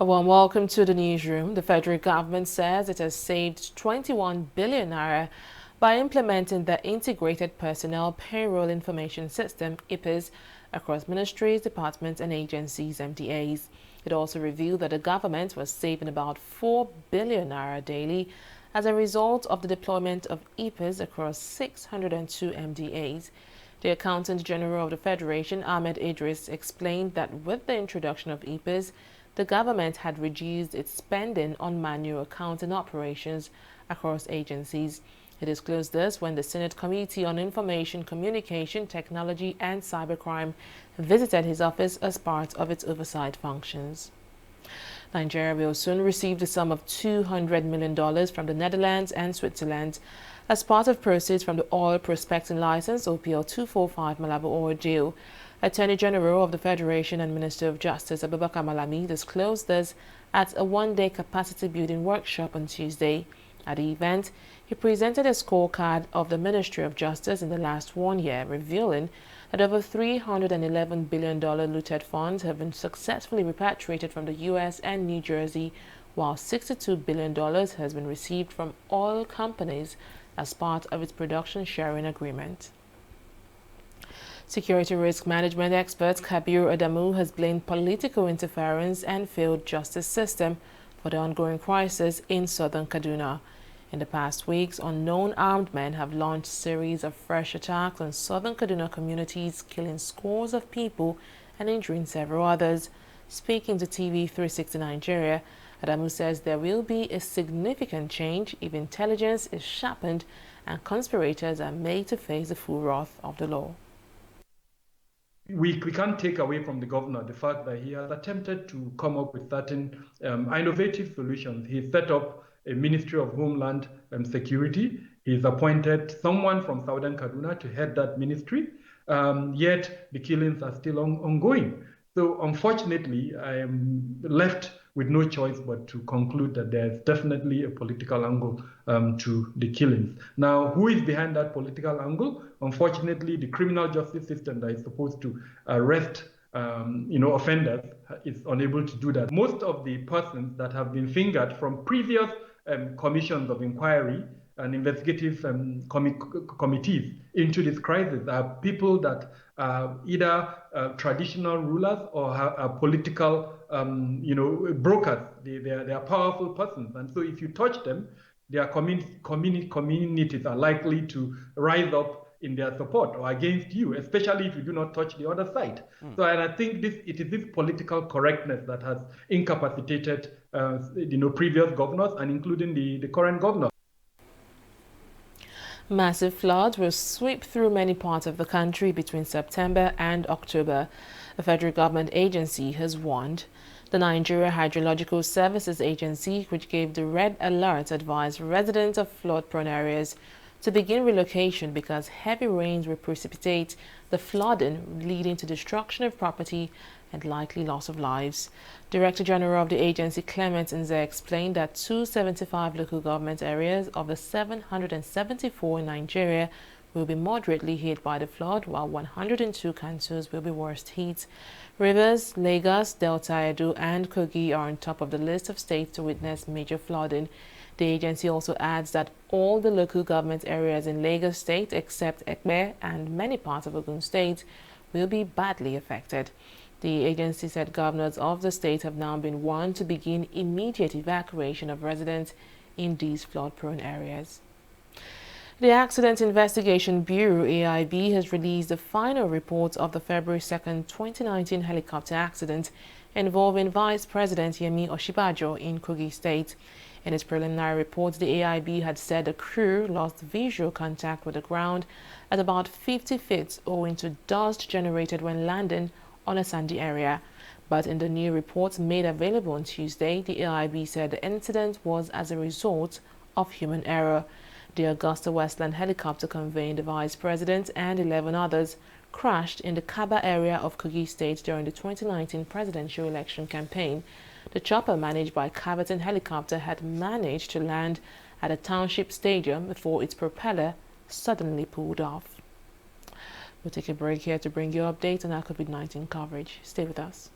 A warm welcome to the newsroom. The federal government says it has saved 21 billion naira by implementing the Integrated Personnel Payroll Information System (IPIS) across ministries, departments and agencies (MDAs). It also revealed that the government was saving about 4 billion naira daily as a result of the deployment of IPIS across 602 MDAs. The Accountant General of the Federation, Ahmed Idris, explained that with the introduction of IPIS, the government had reduced its spending on manual accounting operations across agencies. He disclosed this when the Senate Committee on Information, Communication, Technology and Cybercrime visited his office as part of its oversight functions. Nigeria will soon receive the sum of $200 million from the Netherlands and Switzerland as part of proceeds from the Oil Prospecting License (OPL 245) Malabo oil deal. Attorney General of the Federation and Minister of Justice Abubakar Malami disclosed this at a one-day capacity-building workshop on Tuesday. At the event, he presented a scorecard of the Ministry of Justice in the last 1 year, revealing that over $311 billion looted funds have been successfully repatriated from the U.S. and New Jersey, while $62 billion has been received from oil companies as part of its production sharing agreement. Security risk management expert Kabir Adamu has blamed political interference and failed justice system for the ongoing crisis in southern Kaduna. In the past weeks, unknown armed men have launched a series of fresh attacks on southern Kaduna communities, killing scores of people and injuring several others. Speaking to TV 360 Nigeria, Adamu says there will be a significant change if intelligence is sharpened and conspirators are made to face the full wrath of the law. We can't take away from the governor the fact that he has attempted to come up with certain innovative solutions. He set up a Ministry of Homeland Security. He's appointed someone from Southern Kaduna to head that ministry, yet the killings are still ongoing. So unfortunately, I am left with no choice but to conclude that there's definitely a political angle to the killings. Now, who is behind that political angle? Unfortunately, the criminal justice system that is supposed to arrest offenders is unable to do that. Most of the persons that have been fingered from previous commissions of inquiry and investigative committees into this crisis are people that are either traditional rulers or are political brokers. They are powerful persons, and so if you touch them, their communities are likely to rise up in their support or against you, especially if you do not touch the other side. So, and I think it is this political correctness that has incapacitated previous governors and including the current governor. Massive floods will sweep through many parts of the country between September and October. A federal government agency has warned. The Nigeria Hydrological Services Agency, which gave the red alert, advised residents of flood-prone areas to begin relocation because heavy rains will precipitate the flooding, leading to destruction of property and likely loss of lives. Director General of the agency, Clement Nze, explained that 275 local government areas of the 774 in Nigeria will be moderately hit by the flood, while 102 councils will be worst hit. Rivers, Lagos, Delta, Edo, and Kogi are on top of the list of states to witness major flooding. The agency also adds that all the local government areas in Lagos State, except Ekpe and many parts of Ogun State, will be badly affected. The agency said governors of the state have now been warned to begin immediate evacuation of residents in these flood-prone areas. The Accident Investigation Bureau, AIB, has released the final report of the February 2, 2019 helicopter accident involving Vice President Yemi Osinbajo in Kogi State. In its preliminary report, the AIB had said the crew lost visual contact with the ground at about 50 feet owing to dust generated when landing on a sandy area. But in the new report made available on Tuesday, the AIB said the incident was as a result of human error. The Augusta Westland helicopter conveying the Vice President and 11 others crashed in the Kaba area of Kogi State during the 2019 presidential election campaign. The chopper, managed by Caverton Helicopter, had managed to land at a township stadium before its propeller suddenly pulled off. We'll take a break here to bring you updates on our COVID-19 coverage. Stay with us.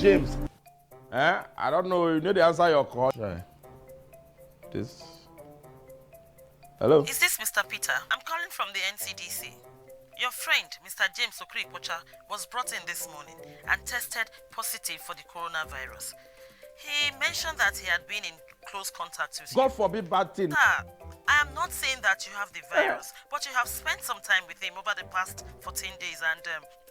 James. I don't know. You know the answer your call. Right. This. Hello. Is this Mr. Peter? I'm calling from the NCDC. Your friend, Mr. James Okripocha, was brought in this morning and tested positive for the coronavirus. He mentioned that he had been in close contact with you. God forbid bad thing. Sir, I am not saying that you have the virus, but you have spent some time with him over the past 14 days and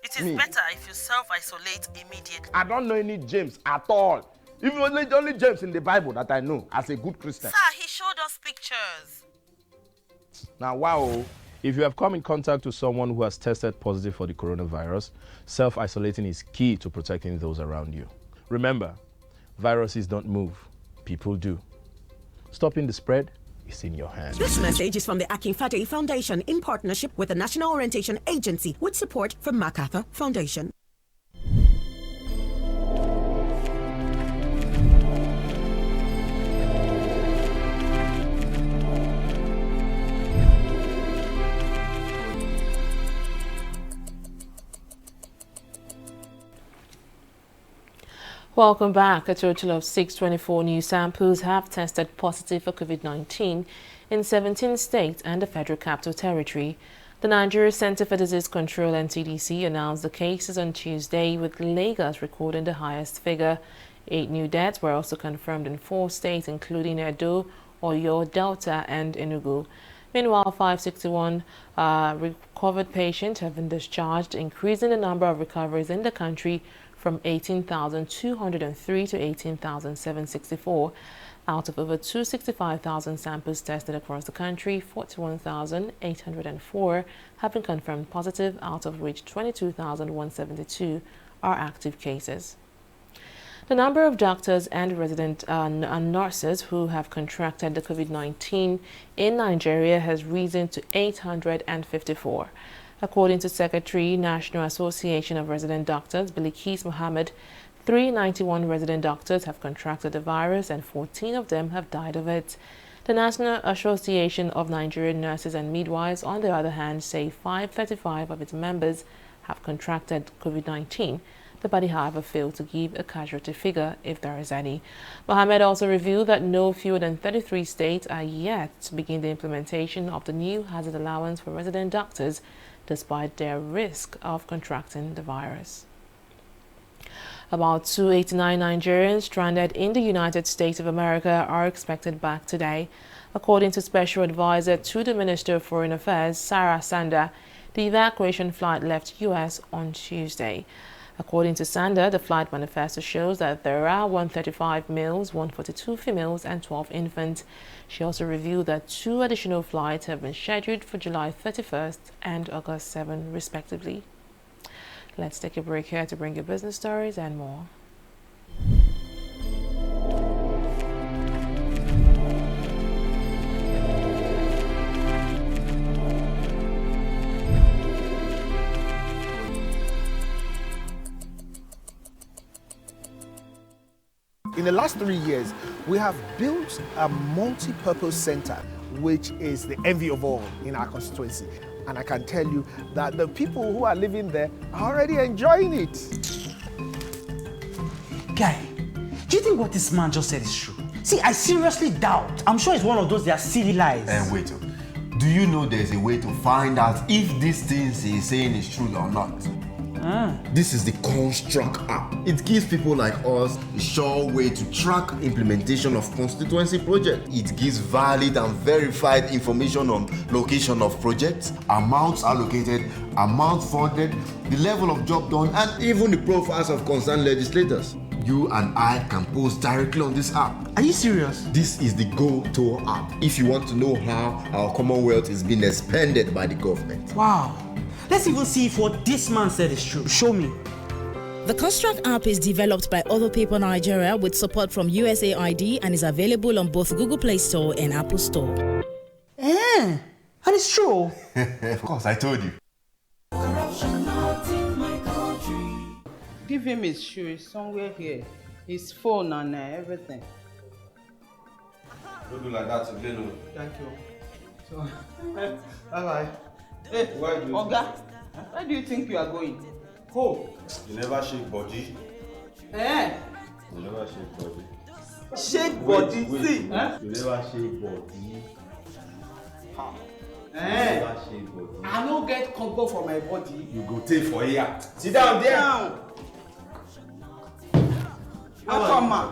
it is better if you self-isolate immediately. I don't know any James at all. Even only James in the Bible that I know as a good Christian. Sir, he showed us pictures. Now, wow. If you have come in contact with someone who has tested positive for the coronavirus, self-isolating is key to protecting those around you. Remember, viruses don't move, people do. Stopping the spread is in your hands. This message is from the Akinfade Foundation in partnership with the National Orientation Agency with support from MacArthur Foundation. Welcome back. A total of 624 new samples have tested positive for COVID-19 in 17 states and the Federal Capital Territory. The Nigeria Center for Disease Control (NCDC) announced the cases on Tuesday, with Lagos recording the highest figure. 8 new deaths were also confirmed in 4 states, including Edo, Oyo, Delta, and Enugu. Meanwhile, 561 recovered patients have been discharged, increasing the number of recoveries in the country from 18,203 to 18,764. Out of over 265,000 samples tested across the country, 41,804 have been confirmed positive, out of which 22,172 are active cases. The number of doctors and resident nurses who have contracted the COVID-19 in Nigeria has risen to 854. According to Secretary, National Association of Resident Doctors, Bilikis Mohammed, 391 resident doctors have contracted the virus and 14 of them have died of it. The National Association of Nigerian Nurses and Midwives, on the other hand, say 535 of its members have contracted COVID-19. The body, however, failed to give a casualty figure, if there is any. Mohammed also revealed that no fewer than 33 states are yet to begin the implementation of the new hazard allowance for resident doctors, despite their risk of contracting the virus. About 289 Nigerians stranded in the United States of America are expected back today. According to Special Advisor to the Minister of Foreign Affairs, Sarah Sander, the evacuation flight left U.S. on Tuesday. According to Sander, the flight manifesto shows that there are 135 males, 142 females, and 12 infants. She also revealed that 2 additional flights have been scheduled for July 31st and August 7, respectively. Let's take a break here to bring you business stories and more. In the last 3 years, we have built a multi-purpose center, which is the envy of all in our constituency. And I can tell you that the people who are living there are already enjoying it. Guy, do you think what this man just said is true? See, I seriously doubt. I'm sure it's one of those their silly lies. And wait, do you know there's a way to find out if these things he's saying is true or not? This is the Construct app. It gives people like us a sure way to track implementation of constituency projects. It gives valid and verified information on location of projects, amounts allocated, amount funded, the level of job done, and even the profiles of concerned legislators. You and I can post directly on this app. Are you serious? This is the go-to app if you want to know how our Commonwealth is being expanded by the government. Wow. Let's even see if what this man said is true. Show me. The Construct app is developed by Other People Nigeria with support from USAID and is available on both Google Play Store and Apple Store. And it's true. Of course, I told you. Give him his shoes somewhere here. His phone and everything. Don't do like that again. Thank you. So, bye-bye. Hey, Oga, where do you think you are going? Oh, you never shake body. Eh? You never shake body. Shake body, see? You never shake body. Eh? I no get combo for my body. You go take for here. Sit down there.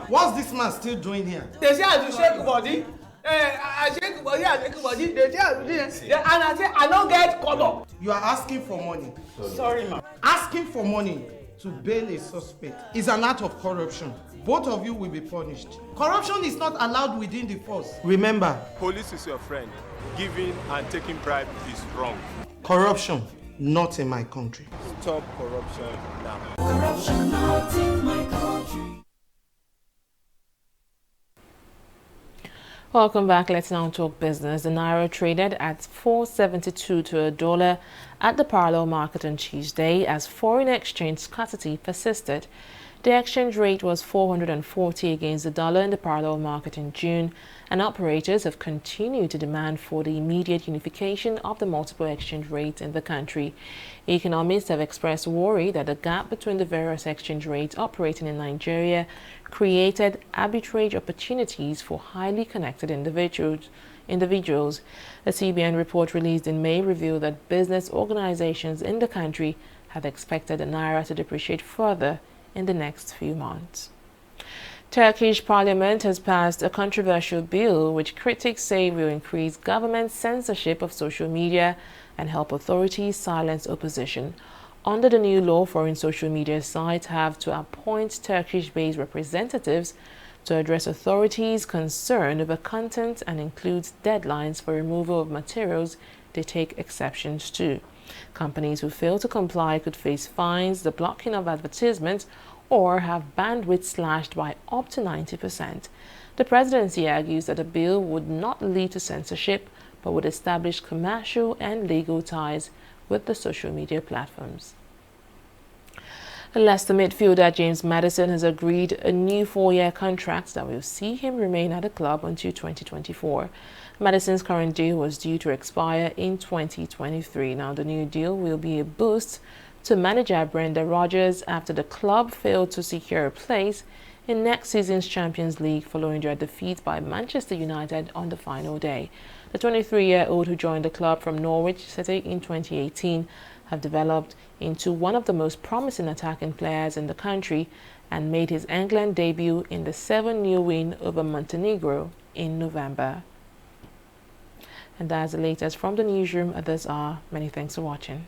What's this man still doing here? They say I do shake body. I shake body, I shake body. They say I do this. And I say I don't get combo. You are asking for money. Sorry, ma'am. Asking for money to bail a suspect is an act of corruption. Both of you will be punished. Corruption is not allowed within the force. Remember, police is your friend. Giving and taking bribe is wrong. corruption not in my country. Stop corruption now. Corruption not in my country. Welcome back. Let's now talk business. The Naira traded at 472 to a dollar at the parallel market on Tuesday as foreign exchange scarcity persisted. The exchange rate was 440 against the dollar in the parallel market in June, and operators have continued to demand for the immediate unification of the multiple exchange rates in the country. Economists have expressed worry that the gap between the various exchange rates operating in Nigeria created arbitrage opportunities for highly connected individuals. A CBN report released in May revealed that business organizations in the country have expected the Naira to depreciate further in the next few months. Turkish parliament has passed a controversial bill which critics say will increase government censorship of social media and help authorities silence opposition. Under the new law, foreign social media sites have to appoint Turkish-based representatives to address authorities' concern over content and includes deadlines for removal of materials they take exceptions to. Companies who fail to comply could face fines, the blocking of advertisements, or have bandwidth slashed by up to 90%. The presidency argues that the bill would not lead to censorship, but would establish commercial and legal ties with the social media platforms. Leicester midfielder James Maddison has agreed a new 4-year contract that will see him remain at the club until 2024. Maddison's current deal was due to expire in 2023. Now, the new deal will be a boost to manager Brenda Rodgers after the club failed to secure a place in next season's Champions League following their defeat by Manchester United on the final day. The 23-year-old who joined the club from Norwich City in 2018 have developed into one of the most promising attacking players in the country and made his England debut in the 7-0 win over Montenegro in November. And that's the latest from the newsroom at this hour. Many thanks for watching.